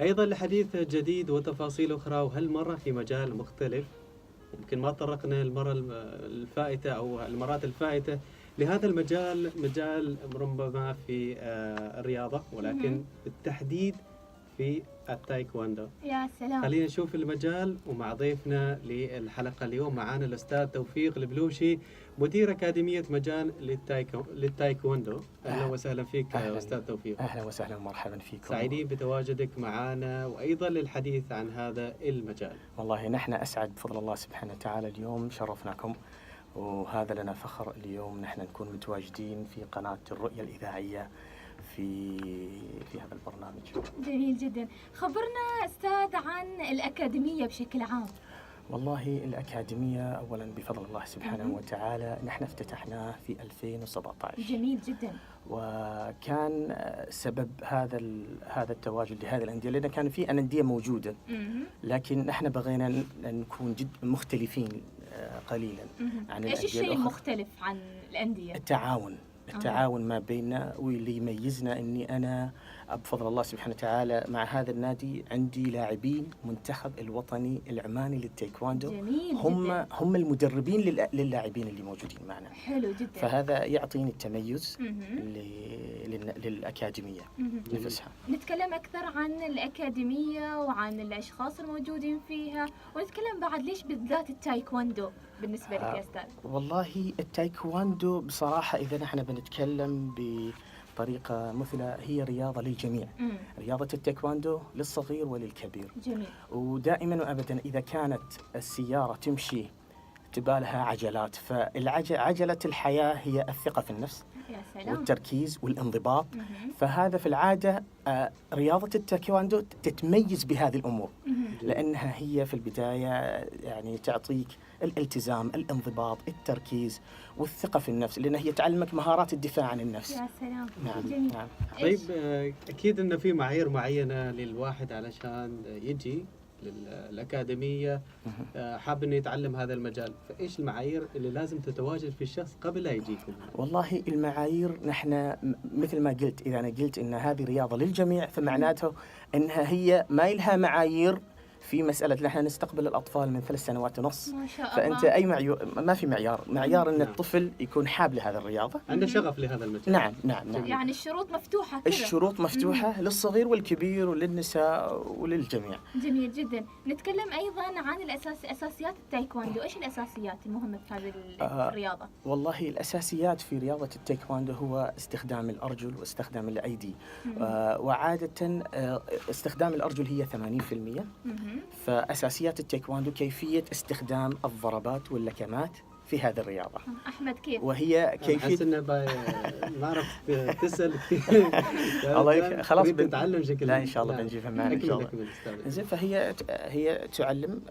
أيضا لحديث جديد وتفاصيل أخرى، وهل مرة في مجال مختلف يمكن ما طرقنا المرة الفائتة أو المرات الفائتة لهذا المجال، مجال ربما في الرياضة، ولكن بالتحديد في التايكواندو. يا سلام. خلينا نشوف المجال ومع ضيفنا للحلقة اليوم. معانا الأستاذ توفيق البلوشي، مدير أكاديمية مجان للتايكواندو. أهلا وسهلا فيك أستاذ توفيق. أهلا وسهلا ومرحبا فيكم. سعيدين بتواجدك معنا وأيضا للحديث عن هذا المجال. والله نحن أسعد بفضل الله سبحانه وتعالى، اليوم شرفناكم وهذا لنا فخر. اليوم نحن نكون متواجدين في قناة الرؤية الإذاعية في هذا البرنامج. جميل جدا. خبرنا أستاذ عن الأكاديمية بشكل عام. والله الأكاديمية أولا بفضل الله سبحانه وتعالى نحن افتتحناه في 2017. جميل جدا. وكان سبب هذا التواجد لهذه الأندية لأن كان في أندية موجودة، لكن نحن بغينا نكون جد مختلفين قليلا عن الأندية. إيش الشيء المختلف عن الأندية؟ التعاون ما بيننا، واللي يميزنا اني انا بفضل الله سبحانه وتعالى مع هذا النادي عندي لاعبين منتخب الوطني العماني للتايكواندو. جميل هم المدربين للاعبين اللي موجودين معنا. حلو جدا. فهذا يعطيني التميز للأكاديمية نفسها. نتكلم أكثر عن الأكاديمية وعن الأشخاص الموجودين فيها، ونتكلم بعد ليش بالذات التايكواندو بالنسبة لك يا أستاذ؟ والله التايكواندو بصراحة إذا نحن بنتكلم بطريقة مثلى هي رياضة للجميع. رياضة التايكواندو للصغير وللكبير. جميل. ودائما وأبدا إذا كانت السيارة تمشي تبالها عجلات، فعجلة الحياة هي الثقة في النفس والتركيز والانضباط. فهذا في العادة رياضة التايكواندو تتميز بهذه الأمور، لأنها هي في البداية يعني تعطيك الالتزام، الانضباط، التركيز والثقة في النفس، لأنها هي تعلمك مهارات الدفاع عن النفس. يا سلام. نعم. جميل. نعم. طيب أكيد أن في معايير معينة للواحد علشان يجي للأكاديمية حاب أنه يتعلم هذا المجال، فإيش المعايير اللي لازم تتواجد في الشخص قبل لا يجيكم؟ والله المعايير نحن مثل ما قلت، إذا أنا قلت إن هذه رياضة للجميع فمعناته أنها هي ما لها معايير في مسألة نحن نستقبل الأطفال من 3 سنوات ونص. ما شاء الله. فأنت أي ما في معيار أن الطفل يكون حاب لهذه الرياضة، عنده شغف لهذا المجال. نعم. يعني الشروط مفتوحة كذا. الشروط مفتوحة للصغير والكبير وللنساء وللجميع. جميل جدا. نتكلم أيضا عن أساسيات التايكواندو. إيش الأساسيات المهمة في هذه الرياضة؟ والله الأساسيات في رياضة التايكواندو هو استخدام الأرجل واستخدام الأيدي. وعادة استخدام الأرجل هي 80%. فأساسيات التايكواندو كيفية استخدام الضربات واللكمات في هذه الرياضة. أحمد كيف؟ وهي كيفية أحس إنه ما أعرف تسأل كثير. الله خلاص بنتعلم شكل. لا إن شاء الله بنجيبها معنا إن شاء الله. زين، فهي تعلم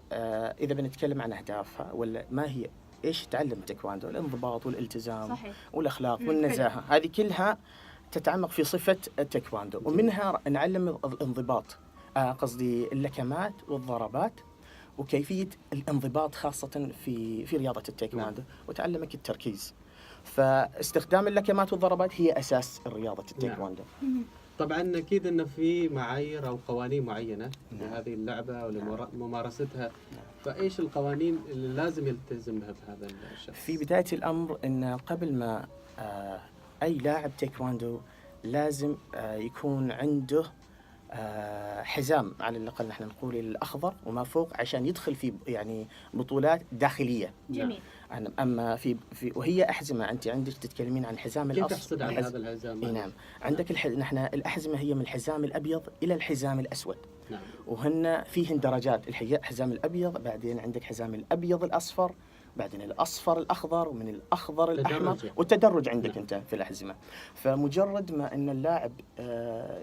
إذا بنتكلم عن أهدافها ولا ما هي إيش تعلم التايكواندو؟ الانضباط والالتزام. صحيح. والأخلاق والنزاهة، هذه كلها تتعمق في صفة التايكواندو. ومنها نعلم الانضباط، قصدي اللكمات والضربات وكيفية الانضباط خاصة في رياضة التايكواندو. وتعلمك التركيز. فاستخدام اللكمات والضربات هي أساس رياضة التايكواندو. طبعا أكيد أنه في معايير أو قوانين معينة لهذه اللعبة ولممارستها. فإيش القوانين اللي لازم يلتزم بها بهذا الشخص؟ في بداية الأمر أن قبل ما أي لاعب تايكواندو لازم يكون عنده حزام على الأقل نحن نقول الأخضر وما فوق عشان يدخل في يعني بطولات داخلية. جميل. أما في وهي أحزمة، أنت عندك تتكلمين عن الحزام الأصفر. كيف تحصل على هذا الحزام؟ نعم. عندك نحن الأحزمة هي من الحزام الأبيض إلى الحزام الأسود. نعم. وهن فيهن درجات، الحزام الأبيض، بعدين عندك حزام الأبيض الأصفر، بعدين الأصفر الأخضر، ومن الأخضر الأحمر، والتدرج عندك أنت في الأحزمة. فمجرد ما أن اللاعب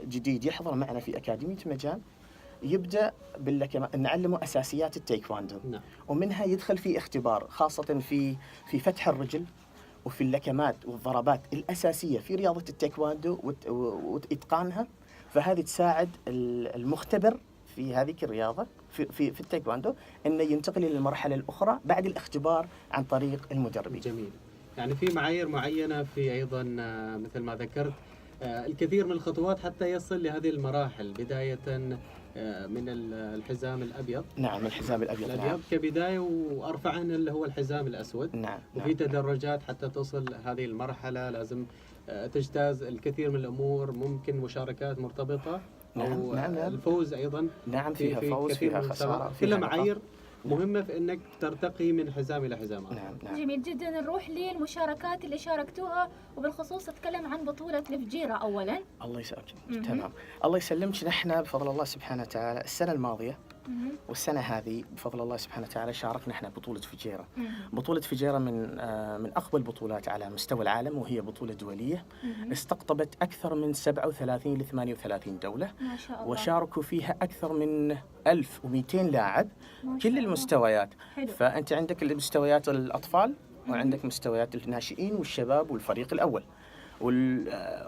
جديد يحضر معنا في أكاديمية مجان يبدأ نعلمه أساسيات التايكواندو. نعم. ومنها يدخل في اختبار خاصة في فتح الرجل وفي اللكمات والضربات الأساسية في رياضة التايكواندو وإتقانها. فهذه تساعد المختبر في هذه الرياضة في التايكواندو أنه ينتقل إلى المرحلة الأخرى بعد الاختبار عن طريق المدربين. جميل. يعني في معايير معينة، في أيضا مثل ما ذكرت الكثير من الخطوات حتى يصل لهذه المراحل، بداية من الحزام الأبيض. نعم، الحزام الأبيض. نعم. كبداية، وأرفع عنه اللي هو الحزام الأسود. نعم. وفي تدرجات حتى توصل هذه المرحلة، لازم تجتاز الكثير من الأمور، ممكن مشاركات مرتبطة أو نعم. الفوز أيضا. نعم، فيها فوز، فيها خسارة، كلها معايير مهمة في أنك ترتقي من حزام إلى حزام. نعم. جميل جدا. نروح للمشاركات اللي شاركتوها، وبالخصوص أتكلم عن بطولة الفجيرة أولا. الله يسلمك. تمام، الله يسلمك. نحن بفضل الله سبحانه وتعالى السنة الماضية والسنة هذه بفضل الله سبحانه وتعالى شاركنا احنا بطولة فجيرة. بطولة فجيرة من أقوى البطولات على مستوى العالم، وهي بطولة دولية استقطبت أكثر من 37 ل 38 دولة، ما شاء الله. وشاركوا فيها أكثر من 1200 لاعب، كل المستويات. حلو. فأنت عندك مستويات الأطفال، وعندك مستويات الناشئين والشباب والفريق الأول.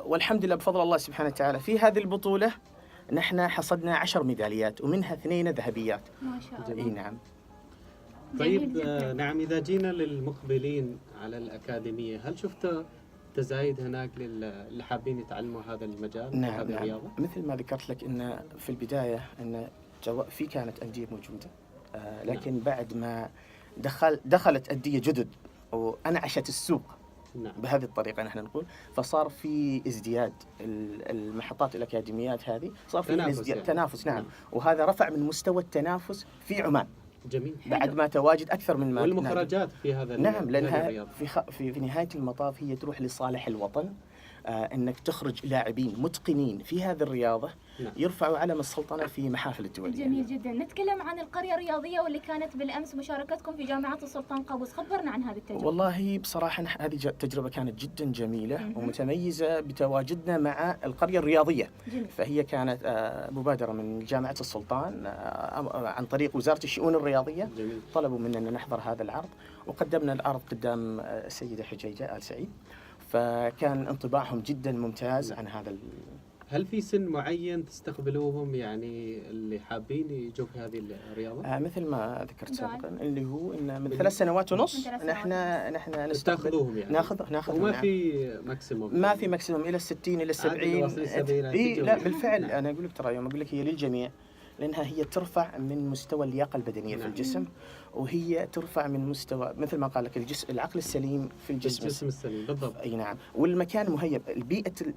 والحمد لله بفضل الله سبحانه وتعالى في هذه البطولة نحن حصدنا 10 ميداليات، ومنها 2 ذهبيات. ما شاء الله. اي نعم. طيب نعم، إذا جينا للمقبلين على الأكاديمية، هل شفت تزايد هناك اللي حابين يتعلموا هذا المجال؟ نعم. هذه الرياضة؟ مثل ما ذكرت لك ان في البداية ان في كانت أندية موجودة، لكن بعد ما دخلت أندية جدد وأنعشت السوق. نعم. بهذه الطريقة نحن نقول، فصار في ازدياد المحطات الأكاديميات هذه، صار في ازدياد تنافس. نعم. وهذا رفع من مستوى التنافس في عمان. جميل. بعد ما تواجد أكثر من والمخرجات في هذا. نعم، لأنها في نهاية المطاف هي تروح لصالح الوطن، أنك تخرج لاعبين متقنين في هذه الرياضة. نعم. يرفعوا علم السلطنة في محافل الدولية. جميل جدا. نتكلم عن القرية الرياضية واللي كانت بالأمس مشاركتكم في جامعة السلطان قابوس، خبرنا عن هذه التجربة. والله بصراحة هذه تجربة كانت جدا جميلة ومتميزة بتواجدنا مع القرية الرياضية. جميل. فهي كانت مبادرة من جامعة السلطان عن طريق وزارة الشؤون الرياضية. جميل. طلبوا مننا نحضر هذا العرض، وقدمنا العرض قدام السيدة حجيجة آل سعيد، فكان انطباعهم جدا ممتاز عن هذا. هل في سن معين تستقبلوهم، يعني اللي حابين يجوا في هذه الرياضة؟ مثل ما ذكرت سابقا، اللي هو إن من 3 سنوات ونص نحن نستقبلوهم، يعني ناخذ. وما في ماكسيموم؟ ما في ماكسيموم، إلى 60 إلى 70. لا بالفعل، أنا أقول لك ترى يوم أقول لك هي للجميع، لأنها هي ترفع من مستوى اللياقة البدنية في الجسم، وهي ترفع من مستوى مثل ما قال لك العقل السليم في الجسم السليم. بالضبط. أي نعم. والمكان مهيب.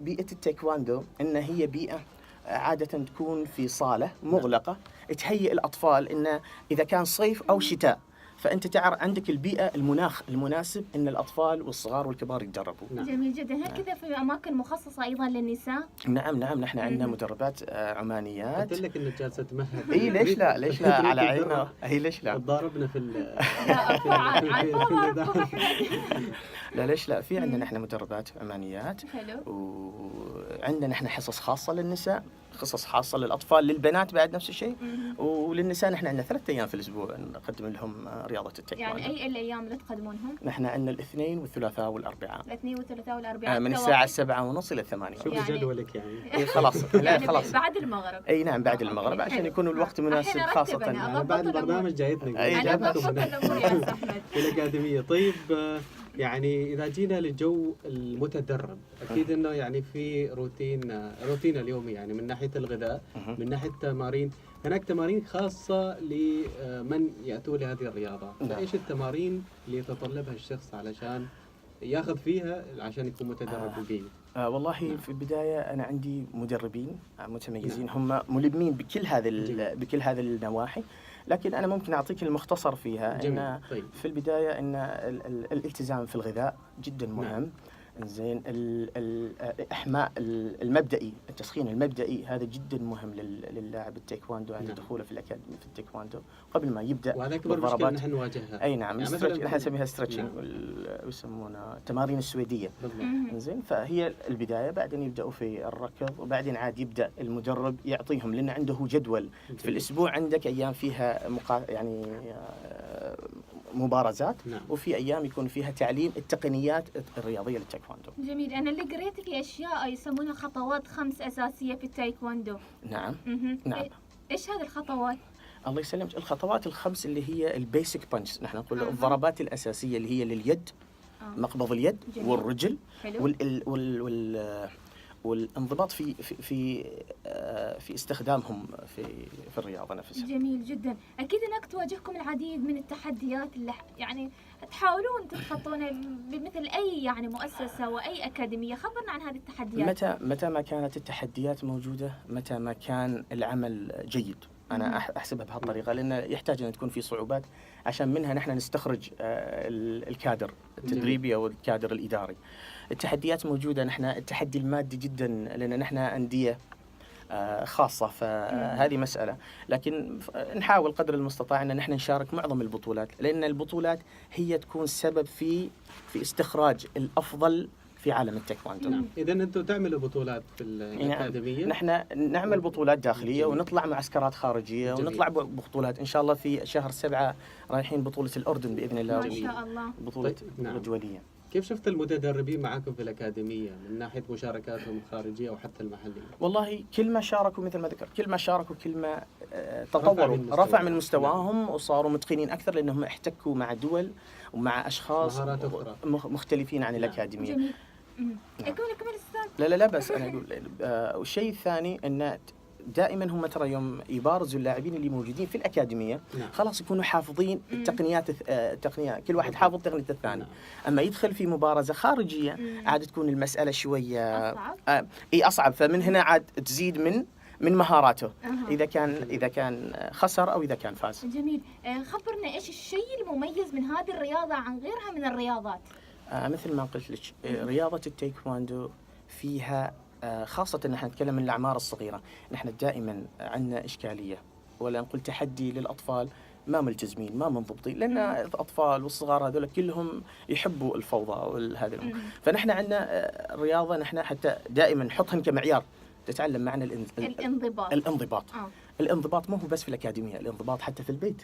بيئة التايكواندو إن هي بيئة عادة تكون في صالة مغلقة، تهيئ الأطفال إن إذا كان صيف أو شتاء، فأنت تعرف عندك البيئة المناخ المناسب إن الأطفال والصغار والكبار يتدربوا. نعم. جميل جدا. هل كذا في أماكن مخصصة أيضا للنساء؟ نعم. نحن عندنا مدربات عمانيات. قلت لك إنك جالسة تمهد. إي ليش لا على عيننا. هي ليش لا؟ تضاربنا في لا ليش لا؟ في عندنا احنا مدربات عمانيات. حلو. وعندنا احنا حصص خاصة للنساء، حصص خاصة للأطفال، للبنات بعد نفس الشيء. وللنساء نحن عندنا 3 أيام في الأسبوع نقدم لهم رياضة التايكواندو. يعني أي الأيام اللي تقدمونهم؟ نحن عندنا الاثنين والثلاثاء والأربعاء. الاثنين والثلاثاء والأربعاء من الساعة 7:30 إلى 8. شوف جدولك يعني. إيه خلاص. يعني خلاص. بعد المغرب. أي نعم، بعد المغرب عشان يكون الوقت مناسب، خاصة بعد البرنامج جايتنا. أنا ضبط الأمور يا أحمد. في الأكاديمية. طيب يعني إذا جينا للجو المتدرب، أكيد إنه يعني في روتين اليومي، يعني من ناحية الغذاء، من ناحية التمارين. هناك تمارين خاصة لمن يأتوا لهذه الرياضة. فإيش التمارين اللي يتطلبها الشخص علشان ياخذ فيها عشان يكون متدرب جيد؟ والله في البداية أنا عندي مدربين متميزين هم ملمين بكل هذه النواحي، لكن أنا ممكن أعطيك المختصر فيها. إن طيب. في البداية إن الالتزام في الغذاء جدا مهم. زين. الإحماء المبدئي، التسخين المبدئي هذا جدا مهم للاعب التايكواندو عند دخوله في الأكاديمية في التايكواندو قبل ما يبدأ. وهذا أكبر مشكلة نحن نواجهها. أي نعم. يعني نحن نسميها ستريتشنج ويسمونها التمارين السويدية. زين. فهي البداية، بعدين يبدأوا في الركض، وبعدين عاد يبدأ المدرب يعطيهم، لأن عنده جدول في الأسبوع. عندك أيام فيها يعني مبارزات. نعم. وفي أيام يكون فيها تعليم التقنيات الرياضية للتايكواندو. جميل. أنا اللي قريت في أشياء يسمونها خطوات 5 أساسية في التايكواندو. نعم. نعم. إيش هذه الخطوات؟ الله يسلمك. الخطوات ال5 اللي هي البيسك بانش، نحن نقول الضربات الأساسية اللي هي لليد، مقبض اليد. جميل. والرجل. والانضباط في استخدامهم في الرياضة نفسها. جميل جدا. أكيد أنك تواجهكم العديد من التحديات اللي يعني تحاولون تتخطونها بمثل أي يعني مؤسسة وأي أكاديمية. خبرنا عن هذه التحديات. متى ما كانت التحديات موجودة، متى ما كان العمل جيد، أنا أحسبها بهالطريقة، لأن يحتاج أن تكون في صعوبات عشان منها نحن نستخرج الكادر التدريبي أو الكادر الإداري. التحديات موجودة، نحن التحدي المادي جدا لأن نحن أندية خاصة، فهذه مسألة، لكن نحاول قدر المستطاع أن نحن نشارك معظم البطولات، لأن البطولات هي تكون سبب في استخراج الأفضل في عالم التايكواندو. نعم. إذا أنتم تعملوا بطولات في الأكاديمية؟ نحن نعمل بطولات داخلية ونطلع معسكرات خارجية. جميل. ونطلع ببطولات إن شاء الله في شهر 7 رايحين بطولة الأردن بإذن الله. ما شاء الله. بطولة دولية. كيف شفت المتدربين معكم في الأكاديمية من ناحية مشاركاتهم الخارجية أو حتى المحلية؟ والله كل ما شاركوا مثل ما ذكرت، كل ما شاركوا كل ما تطوروا، رفع من مستواهم وصاروا متقنين أكثر، لأنهم احتكوا مع دول ومع أشخاص مختلفين عن الأكاديمية. جميل. أقول لكم الأستاذ. لا بس أنا أقول والشيء الثاني أن دائما هم ترى يوم يبارزوا اللاعبين اللي موجودين في الأكاديمية خلاص يكونوا حافظين التقنيات، كل واحد حافظ تقنية الثاني. أما يدخل في مبارزة خارجية عاد تكون المسألة شوية أصعب، فمن هنا عاد تزيد من مهاراته إذا كان خسر أو إذا كان فاز. جميل. خبرنا إيش الشيء المميز من هذه الرياضة عن غيرها من الرياضات؟ مثل ما قلت لك، رياضة التايكواندو فيها خاصة نحن نتكلم من الأعمار الصغيرة، نحن دائما عندنا إشكالية ولا نقول تحدي للأطفال ما ملتزمين ما منضبطين، لأن الأطفال والصغار هذول كلهم يحبوا الفوضى وهذا الأمور. فنحن عندنا رياضة نحن حتى دائما نحطهم كمعيار تتعلم معنا الانضباط. الانضباط مو هو بس في الأكاديمية، الانضباط حتى في البيت.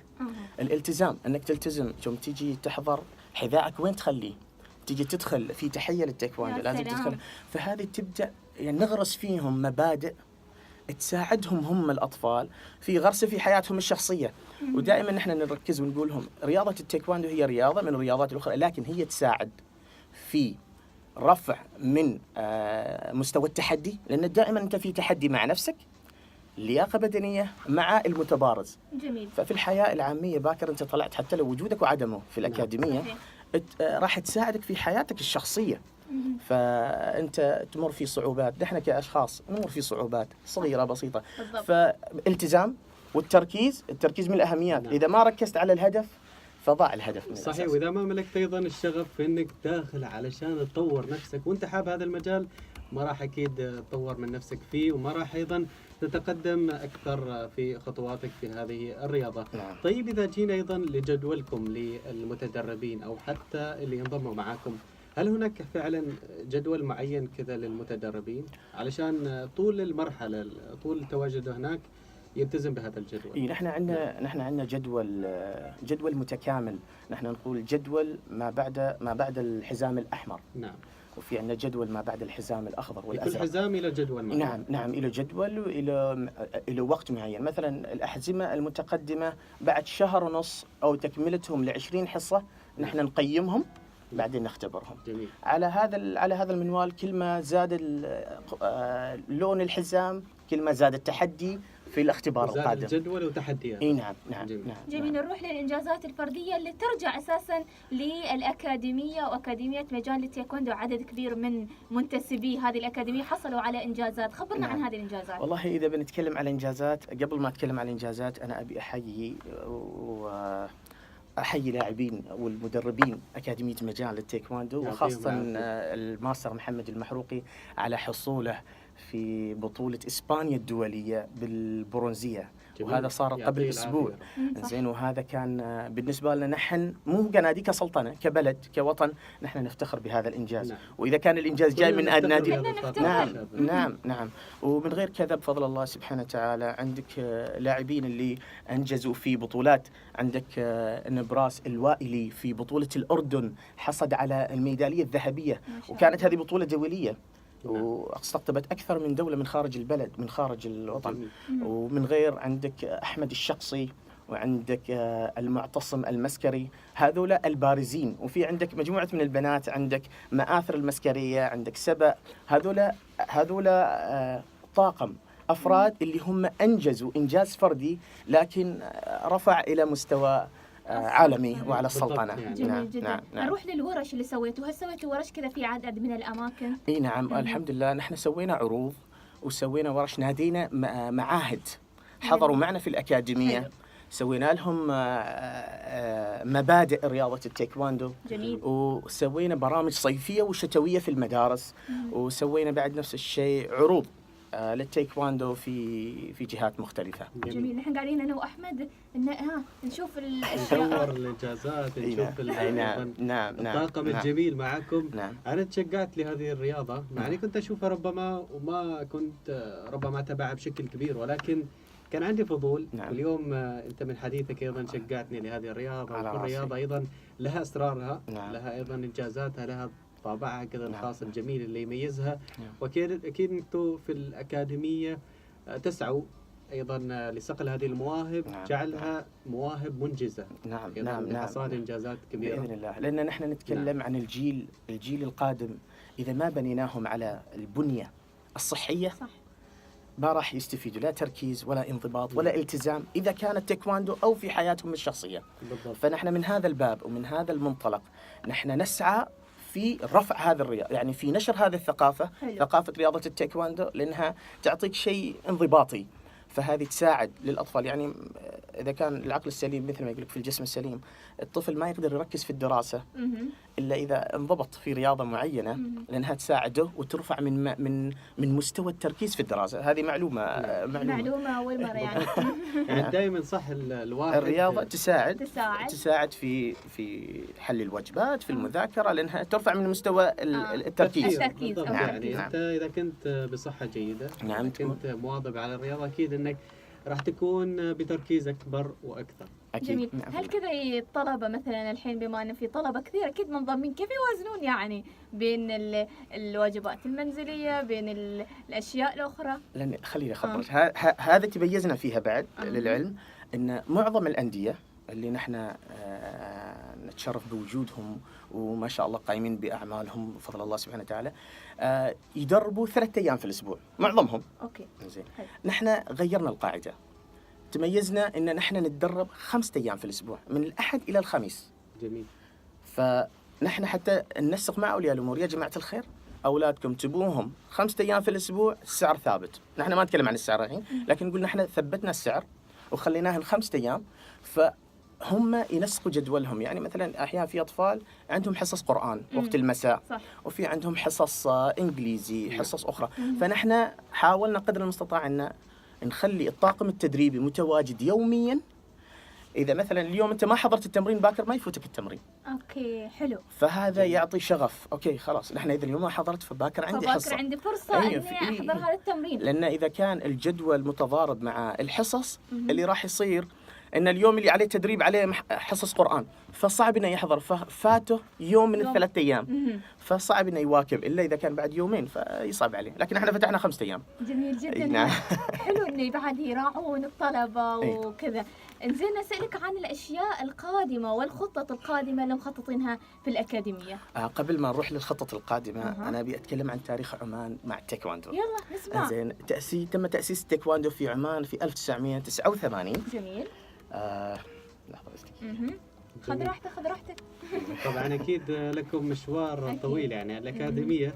الالتزام، أنك تلتزم، يوم تيجي تحضر حذائك وين تخليه، تيجي تدخل في تحية للتايكواندو لازم تدخل. فهذه تبدأ يعني نغرس فيهم مبادئ تساعدهم هم الأطفال في غرس في حياتهم الشخصية. ودائما نحن نركز ونقول لهم رياضة التايكواندو هي رياضة من الرياضات الأخرى، لكن هي تساعد في رفع من مستوى التحدي، لأن دائما أنت في تحدي مع نفسك، لياقة بدنية مع المتبارز. جميل. ففي الحياة العامية باكر أنت طلعت حتى لو وجودك وعدمه في الأكاديمية راح تساعدك في حياتك الشخصية. فأنت تمر في صعوبات، نحن كأشخاص نمر في صعوبات صغيرة بسيطة. فالالتزام والتركيز من الأهميات. إذا ما ركزت على الهدف فضاع الهدف من صحيح. وإذا ما ملكت أيضا الشغف في أنك داخل علشان تطور نفسك وأنت حاب هذا المجال، ما راح أكيد تطور من نفسك فيه، وما راح أيضا تتقدم أكثر في خطواتك في هذه الرياضة. طيب إذا جينا أيضا لجدولكم للمتدربين أو حتى اللي ينضموا معاكم، هل هناك فعلا جدول معين كذا للمتدربين علشان طول المرحلة طول تواجده هناك يلتزم بهذا الجدول؟ نحن عندنا جدول متكامل. نحن نقول جدول ما بعد الحزام الأحمر. نعم. وفي عندنا جدول ما بعد الحزام الأخضر والأزرق. كل حزام إلى جدول معين. نعم إلى جدول وإلى وقت معين. مثلا الأحزمة المتقدمة بعد شهر ونص أو تكملتهم ل20 حصة نحن نقيمهم بعدين نختبرهم. جميل. على هذا المنوال كل ما زاد لون الحزام كل ما زاد التحدي في الاختبار القادم. جدول وتحديات. نعم. جميل. نروح للإنجازات الفردية اللي ترجع أساسا للأكاديمية وأكاديمية مجال التايكوندو. عدد كبير من منتسبي هذه الأكاديمية حصلوا على إنجازات. خبرنا عن هذه الإنجازات. والله إذا بنتكلم على إنجازات، قبل ما أتكلم عن الإنجازات أنا أبي أحيي لاعبين والمدربين أكاديمية مجال التايكواندو، وخاصة الماستر محمد المحروقي على حصوله في بطولة إسبانيا الدولية بالبرونزية. وهذا صار قبل أسبوع. زين. وهذا كان بالنسبة لنا نحن مو كنادي كسلطنة كبلد كوطن نحن نفتخر بهذا الإنجاز. نعم. وإذا كان الإنجاز جاي من النادي نعم. ومن غير كذا بفضل الله سبحانه وتعالى عندك لاعبين اللي أنجزوا في بطولات. عندك نبراس الوائلي في بطولة الأردن حصد على الميدالية الذهبية، وكانت هذه بطولة دولية واستقطبت أكثر من دولة من خارج البلد من خارج الوطن. ومن غير عندك أحمد الشقصي وعندك المعتصم المسكري، هذولا البارزين. وفي عندك مجموعة من البنات، عندك مآثر المسكرية، عندك سبأ، هذولا هذولا طاقم أفراد اللي هم أنجزوا إنجاز فردي، لكن رفع إلى مستوى عالمي وعلى السلطنة. يعني. جميل جدا. نروح للورش اللي سويتوها. هل سويتوا ورش كذا في عدد من الأماكن؟ اي نعم، الحمد لله. نحن سوينا عروض وسوينا ورش، نادينا معاهد حضروا معنا في الأكاديمية. سوينا لهم مبادئ رياضة التايكواندو. جميل. وسوينا برامج صيفية وشتوية في المدارس. وسوينا بعد نفس الشيء عروض للتايكواندو في جهات مختلفة. جميل. نحن قاعدين أنا وأحمد نشوف نصور الإنجازات، نشوف الطاقم الجميل معكم. أنا تشجعت لهذه الرياضة، مع أني كنت أشوفها ربما وما كنت ربما أتابعها بشكل كبير، ولكن كان عندي فضول. واليوم أنت من حديثك أيضا شجعتني لهذه الرياضة. وكل رياضة أيضا لها أسرارها، لها أيضا إنجازاتها، لها طابعها كذا الخاص الجميل اللي يميزها. وأكيد أنتم في الأكاديمية تسعوا أيضا لصقل هذه المواهب، جعلها مواهب منجزة. نعم. حصاد إنجازات كبيرة بإذن الله، لأن نحن نتكلم عن الجيل القادم. إذا ما بنيناهم على البنية الصحية صح، ما راح يستفيدوا لا تركيز ولا انضباط ولا التزام، إذا كان التايكواندو أو في حياتهم الشخصية. بالضبط. فنحن من هذا الباب ومن هذا المنطلق نحن نسعى في رفع هذا الرياضة، يعني في نشر هذه الثقافة. ثقافة رياضة التايكواندو، لأنها تعطيك شيء انضباطي، فهذه تساعد للأطفال. يعني إذا كان العقل السليم مثل ما يقولك في الجسم السليم، الطفل ما يقدر يركز في الدراسة إلا إذا انضبط في رياضة معينة، لأنها تساعده وترفع من مستوى التركيز في الدراسة. هذه معلومة أول مرة يعني. يعني دائما صح الواحد الرياضة تساعد في حل الواجبات، في المذاكرة، لأنها ترفع من مستوى التركيز. يعني أنت إذا كنت بصحة جيدة، كنت مواظب على الرياضة، أكيد أنك راح تكون بتركيز أكبر وأكثر. جميل. هل كذا الطلبة مثلا الحين، بما أن في طلبة كثير أكيد منضمين، كيف يوازنون يعني بين الواجبات المنزلية بين الأشياء الأخرى؟ لأن خليني أخبرك، هذا تميزنا فيها بعد للعلم، أن معظم الأندية اللي نحن نتشرف بوجودهم وما شاء الله قايمين بأعمالهم بفضل الله سبحانه وتعالى، يدربوا 3 أيام في الأسبوع معظمهم. أوكي. زين. نحن غيرنا القاعدة، تميزنا إن نحن نتدرب 5 أيام في الأسبوع من الأحد إلى الخميس. جميل. فنحن حتى ننسق مع أولياء الأمور، يا جماعة الخير أولادكم تبوهم 5 أيام في الأسبوع، السعر ثابت. نحن ما نتكلم عن السعر الحين، لكن نقول نحن ثبتنا السعر وخليناه 5 أيام، فهم ينسقوا جدولهم. يعني مثلا أحيانا في أطفال عندهم حصص قرآن وقت المساء، صح. وفي عندهم حصص إنجليزي، حصص أخرى. فنحن حاولنا قدر المستطاع أن نخلي الطاقم التدريبي متواجد يوميا. إذا مثلا اليوم أنت ما حضرت التمرين باكر، ما يفوتك التمرين. أوكي، حلو. فهذا يعطي شغف. أوكي خلاص، نحن إذا اليوم ما حضرت فباكر عندي حصة، فباكر عندي فرصة إني أحضر هذا التمرين. لأن إذا كان الجدول متضارب مع الحصص، اللي راح يصير إن اليوم اللي عليه تدريب عليه حصص قرآن، فصعب إنه يحضر، فاته يوم من ال3 أيام، فصعب إنه يواكب إلا إذا كان بعد يومين، فيصعب عليه. لكن إحنا فتحنا 5 أيام. جميل جدا. حلو إنه بعد يراعون الطلبة وكذا. إنزين أسألك عن الأشياء القادمة والخطط القادمة اللي مخططينها في الأكاديمية. قبل ما نروح للخطط القادمة، أنا أبي أتكلم عن تاريخ عمان مع التايكواندو. يلا نسمع. زين. تم تأسيس التايكواندو في عمان في 1989. جميل. لحظة بس. خذ راحتك. طبعا أكيد لكم مشوار طويل، يعني الأكاديمية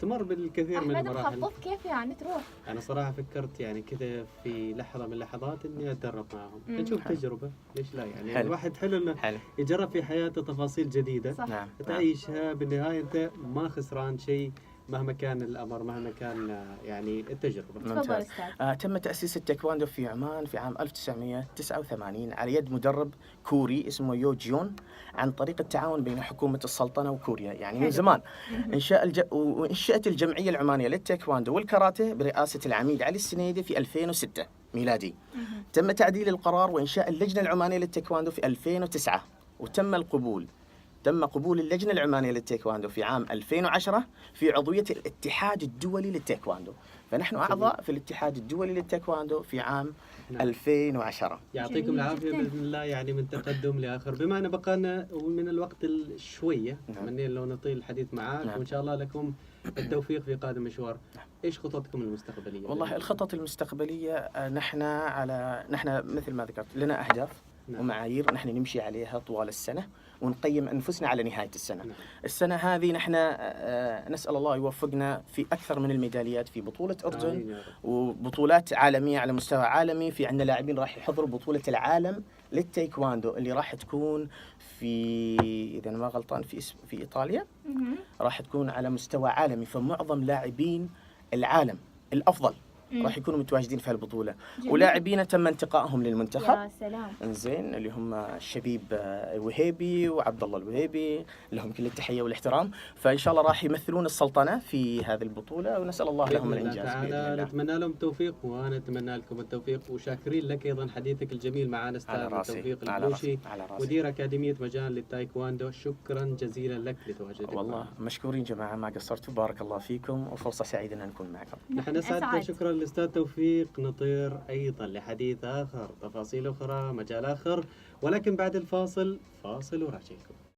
تمر بالكثير من المراحل. أحمد مخطط كيف يعني تروح؟ أنا صراحة فكرت يعني كذا في لحظة من اللحظات إني أتدرب معهم، نشوف تجربة، ليش لا؟ يعني الواحد حلو إنه يجرب في حياته تفاصيل جديدة. صح. تعيشها. بالنهاية أنت ما خسران شيء مهما كان الأمر، مهما كان يعني التجربة. ممتاز. تم تأسيس التايكواندو في عمان في عام 1989 على يد مدرب كوري اسمه يو جيون، عن طريق التعاون بين حكومة السلطنة وكوريا، يعني من زمان. وانشأت الجمعية العمانية للتايكواندو والكاراتيه برئاسة العميد علي السنيدي في 2006 ميلادي. تم تعديل القرار وإنشاء اللجنة العمانية للتايكواندو في 2009، وتم القبول تم قبول اللجنة العمانية للتايكواندو في عام 2010 في عضوية الاتحاد الدولي للتايكواندو، فنحن أعضاء في الاتحاد الدولي للتايكواندو في عام 2010. يعطيكم العافية بإذن الله، يعني من تقدم لآخر. بما أن بقانا من الوقت شوية، أتمنى لو نطيل الحديث معك، وإن شاء الله لكم التوفيق في قادم مشوار. إيش خططكم المستقبلية؟ والله الخطط المستقبلية نحن مثل ما ذكرت لنا أهداف ومعايير نحن نمشي عليها طوال السنة، ونقيم أنفسنا على نهاية السنة. السنة هذه نحن نسأل الله يوفقنا في أكثر من الميداليات في بطولة أردن وبطولات عالمية على مستوى عالمي. في عندنا لاعبين راح يحضروا بطولة العالم للتايكواندو اللي راح تكون إذا ما غلطان في إيطاليا، راح تكون على مستوى عالمي، فمعظم لاعبين العالم الأفضل راح يكونوا متواجدين في هالبطولة. ولاعبين تم انتقائهم للمنتخب. يا سلام. انزين، اللي هم الشبيب الوهيبي وعبد الله الوهيبي، لهم كل التحية والاحترام. فإن شاء الله راح يمثلون السلطنة في هذه البطولة، ونسأل الله لهم الإنجاز. نتمنى لهم التوفيق، وأنا أتمنى لكم التوفيق، وشاكرين لك أيضا حديثك الجميل معنا أستاذ التوفيق البلوشي، مدير أكاديمية مجال للتايكواندو. شكرا جزيلا لك لتواجدك. والله مشكورين جماعة، ما قصرتوا، بارك الله فيكم، وفرصة سعيدة أن نكون معكم. نحن سعدنا. شكرا للأستاذ توفيق. نطير أيضا لحديث آخر، تفاصيل أخرى، مجال آخر، ولكن بعد الفاصل، فاصل وراجعكم.